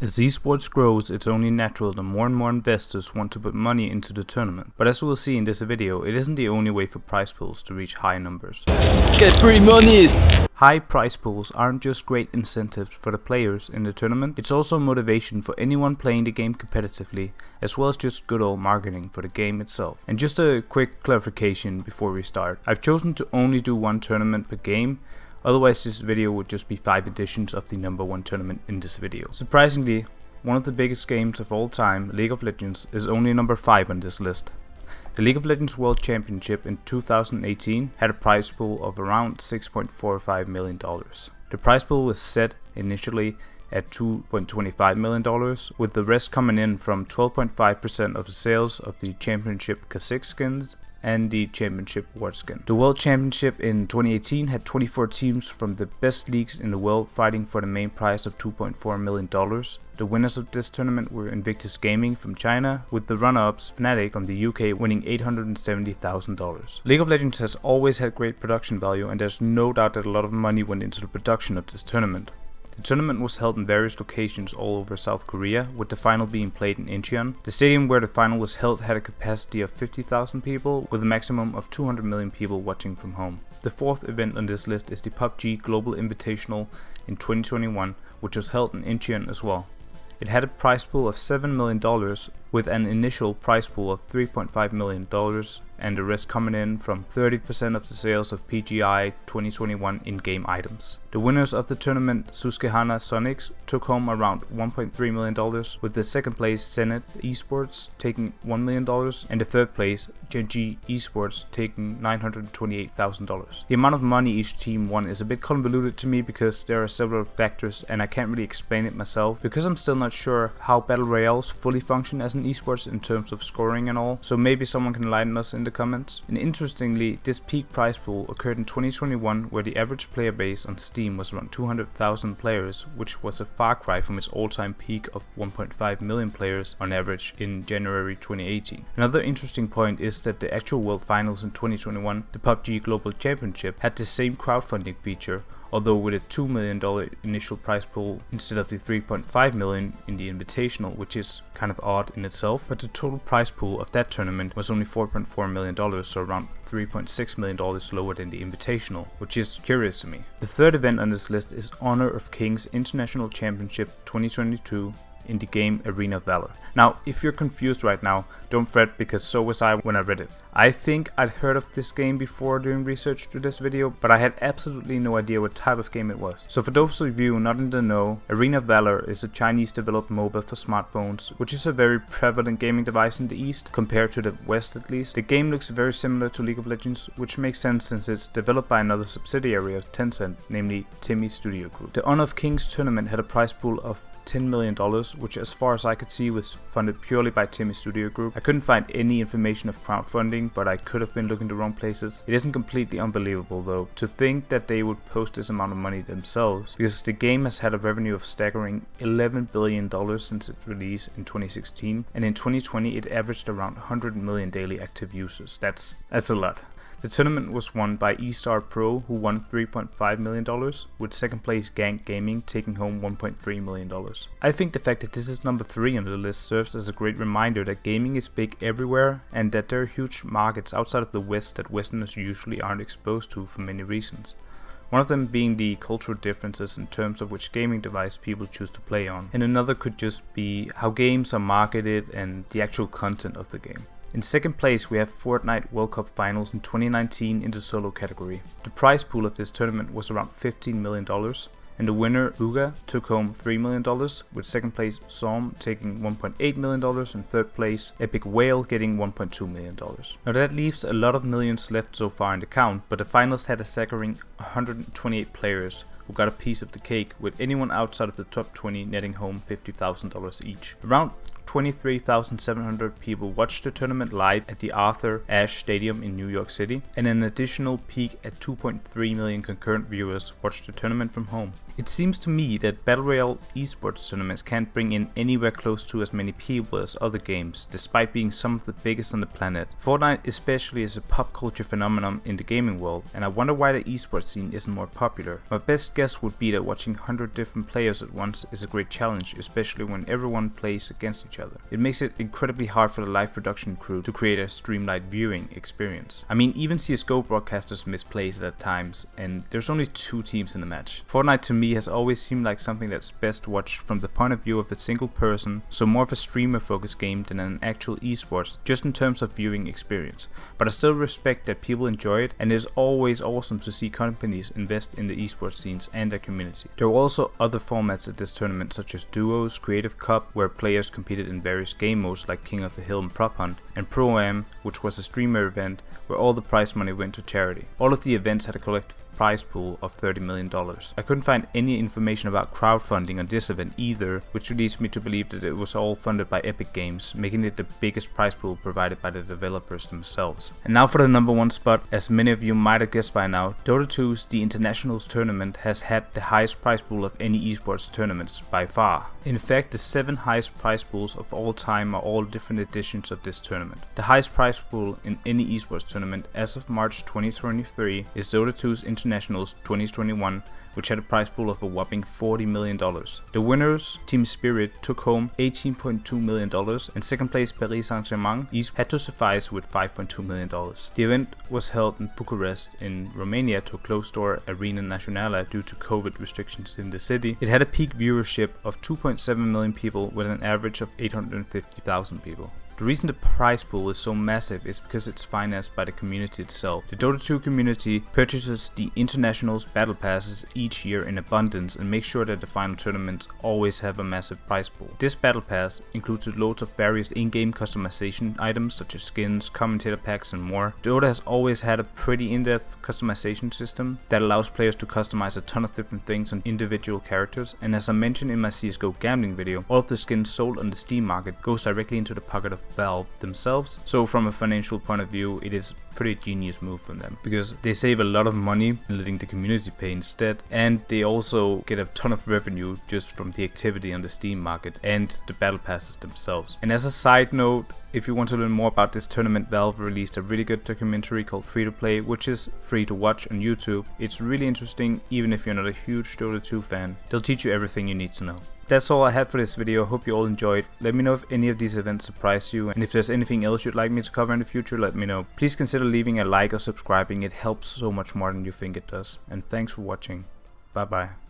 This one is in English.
As eSports grows, it's only natural that more and more investors want to put money into the tournament. But as we'll see in this video, it isn't the only way for prize pools to reach high numbers. Get free monies! High prize pools aren't just great incentives for the players in the tournament, it's also motivation for anyone playing the game competitively, as well as just good old marketing for the game itself. And just a quick clarification before we start, I've chosen to only do one tournament per game. Otherwise this video would just be 5 editions of the number 1 tournament in this video. Surprisingly, one of the biggest games of all time, League of Legends, is only number 5 on this list. The League of Legends World Championship in 2018 had a prize pool of around $6.45 million. The prize pool was set initially at $2.25 million, with the rest coming in from 12.5% of the sales of the Championship Kha'Zix skins and the Championship War skin. The World Championship in 2018 had 24 teams from the best leagues in the world fighting for the main prize of $2.4 million. The winners of this tournament were Invictus Gaming from China, with the runner-ups Fnatic from the UK winning $870,000. League of Legends has always had great production value, and there's no doubt that a lot of money went into the production of this tournament. The tournament was held in various locations all over South Korea, with the final being played in Incheon. The stadium where the final was held had a capacity of 50,000 people, with a maximum of 200 million people watching from home. The fourth event on this list is the PUBG Global Invitational in 2021, which was held in Incheon as well. It had a prize pool of $7 million, with an initial prize pool of $3.5 million, and the rest coming in from 30% of the sales of PGI 2021 in-game items. The winners of the tournament, Susquehanna Sonics, took home around $1.3 million, with the second place Zenit eSports taking $1 million, and the third place Genji eSports taking $928,000. The amount of money each team won is a bit convoluted to me because there are several factors and I can't really explain it myself, because I'm still not sure how Battle Royales fully function as an esports in terms of scoring and all, so maybe someone can enlighten us in the comments. And interestingly, this peak prize pool occurred in 2021, where the average player base on Steam was around 200,000 players, which was a far cry from its all-time peak of 1.5 million players on average in January 2018. Another interesting point is that the actual World Finals in 2021, the PUBG Global Championship, had the same crowdfunding feature, although with a $2 million initial prize pool instead of the $3.5 million in the Invitational, which is kind of odd in itself. But the total prize pool of that tournament was only $4.4 million, so around $3.6 million lower than the Invitational, which is curious to me. The third event on this list is Honor of Kings International Championship 2022 in the game Arena of Valor. Now, if you're confused right now, don't fret, because so was I when I read it. I think I'd heard of this game before doing research to this video, but I had absolutely no idea what type of game it was. So for those of you not in the know, Arena of Valor is a Chinese developed MOBA for smartphones, which is a very prevalent gaming device in the East, compared to the West at least. The game looks very similar to League of Legends, which makes sense since it's developed by another subsidiary of Tencent, namely Timmy Studio Group. The Honor of Kings tournament had a prize pool of $10 million, which as far as I could see was funded purely by Timmy Studio Group. I couldn't find any information of crowdfunding, but I could have been looking the wrong places. It isn't completely unbelievable though, to think that they would post this amount of money themselves, because the game has had a revenue of staggering $11 billion since its release in 2016, and in 2020 it averaged around 100 million daily active users. That's a lot. The tournament was won by eStar Pro, who won $3.5 million, with second place Gank Gaming taking home $1.3 million. I think the fact that this is number 3 on the list serves as a great reminder that gaming is big everywhere, and that there are huge markets outside of the West that Westerners usually aren't exposed to for many reasons. One of them being the cultural differences in terms of which gaming device people choose to play on, and another could just be how games are marketed and the actual content of the game. In second place we have Fortnite World Cup Finals in 2019 in the solo category. The prize pool of this tournament was around $15 million, and the winner, Uga, took home $3 million, with second place Som taking $1.8 million and third place Epic Whale getting $1.2 million. Now that leaves a lot of millions left so far in the count, but the finals had a staggering 128 players who got a piece of the cake, with anyone outside of the top 20 netting home $50,000 each. Around 23,700 people watched the tournament live at the Arthur Ashe Stadium in New York City, and an additional peak at 2.3 million concurrent viewers watched the tournament from home. It seems to me that Battle Royale eSports tournaments can't bring in anywhere close to as many people as other games, despite being some of the biggest on the planet. Fortnite especially is a pop culture phenomenon in the gaming world, and I wonder why the esports scene isn't more popular. My best guess would be that watching 100 different players at once is a great challenge, especially when everyone plays against each other. It makes it incredibly hard for the live production crew to create a streamlined viewing experience. I mean, even CSGO broadcasters miss plays at times, and there's only 2 teams in the match. Fortnite to me has always seemed like something that's best watched from the point of view of a single person, so more of a streamer focused game than an actual esports, just in terms of viewing experience. But I still respect that people enjoy it, and it is always awesome to see companies invest in the esports scenes and their community. There were also other formats at this tournament, such as Duos, Creative Cup, where players competed in various game modes like King of the Hill and Prop Hunt, and Pro-Am, which was a streamer event where all the prize money went to charity. All of the events had a collective prize pool of $30 million. I couldn't find any information about crowdfunding on this event either, which leads me to believe that it was all funded by Epic Games, making it the biggest prize pool provided by the developers themselves. And now for the number 1 spot. As many of you might have guessed by now, Dota 2's The Internationals tournament has had the highest prize pool of any esports tournaments by far. In fact, the 7 highest prize pools of all time are all different editions of this tournament. The highest prize pool in any esports tournament as of March 2023 is Dota 2's Internationals 2021, which had a prize pool of a whopping $40 million. The winners, Team Spirit, took home $18.2 million, and second place Paris Saint-Germain had to suffice with $5.2 million. The event was held in Bucharest in Romania to a closed-door Arena Națională due to COVID restrictions in the city. It had a peak viewership of 2.7 million people with an average of 850,000 people. The reason the prize pool is so massive is because it's financed by the community itself. The Dota 2 community purchases the Internationals battle passes each year in abundance and makes sure that the final tournaments always have a massive prize pool. This battle pass includes loads of various in-game customization items such as skins, commentator packs and more. Dota has always had a pretty in-depth customization system that allows players to customize a ton of different things on individual characters, and as I mentioned in my CSGO gambling video, all of the skins sold on the Steam market goes directly into the pocket of Valve themselves. So from a financial point of view, it is a pretty genius move from them, because they save a lot of money in letting the community pay instead, and they also get a ton of revenue just from the activity on the Steam market and the battle passes themselves. And as a side note, if you want to learn more about this tournament, Valve released a really good documentary called Free to Play, which is free to watch on YouTube. It's really interesting even if you're not a huge Dota 2 fan. They'll teach you everything you need to know. That's all I had for this video. Hope you all enjoyed. Let me know if any of these events surprised you, and if there's anything else you'd like me to cover in the future, let me know. Please consider leaving a like or subscribing. It helps so much more than you think it does. And thanks for watching. Bye bye.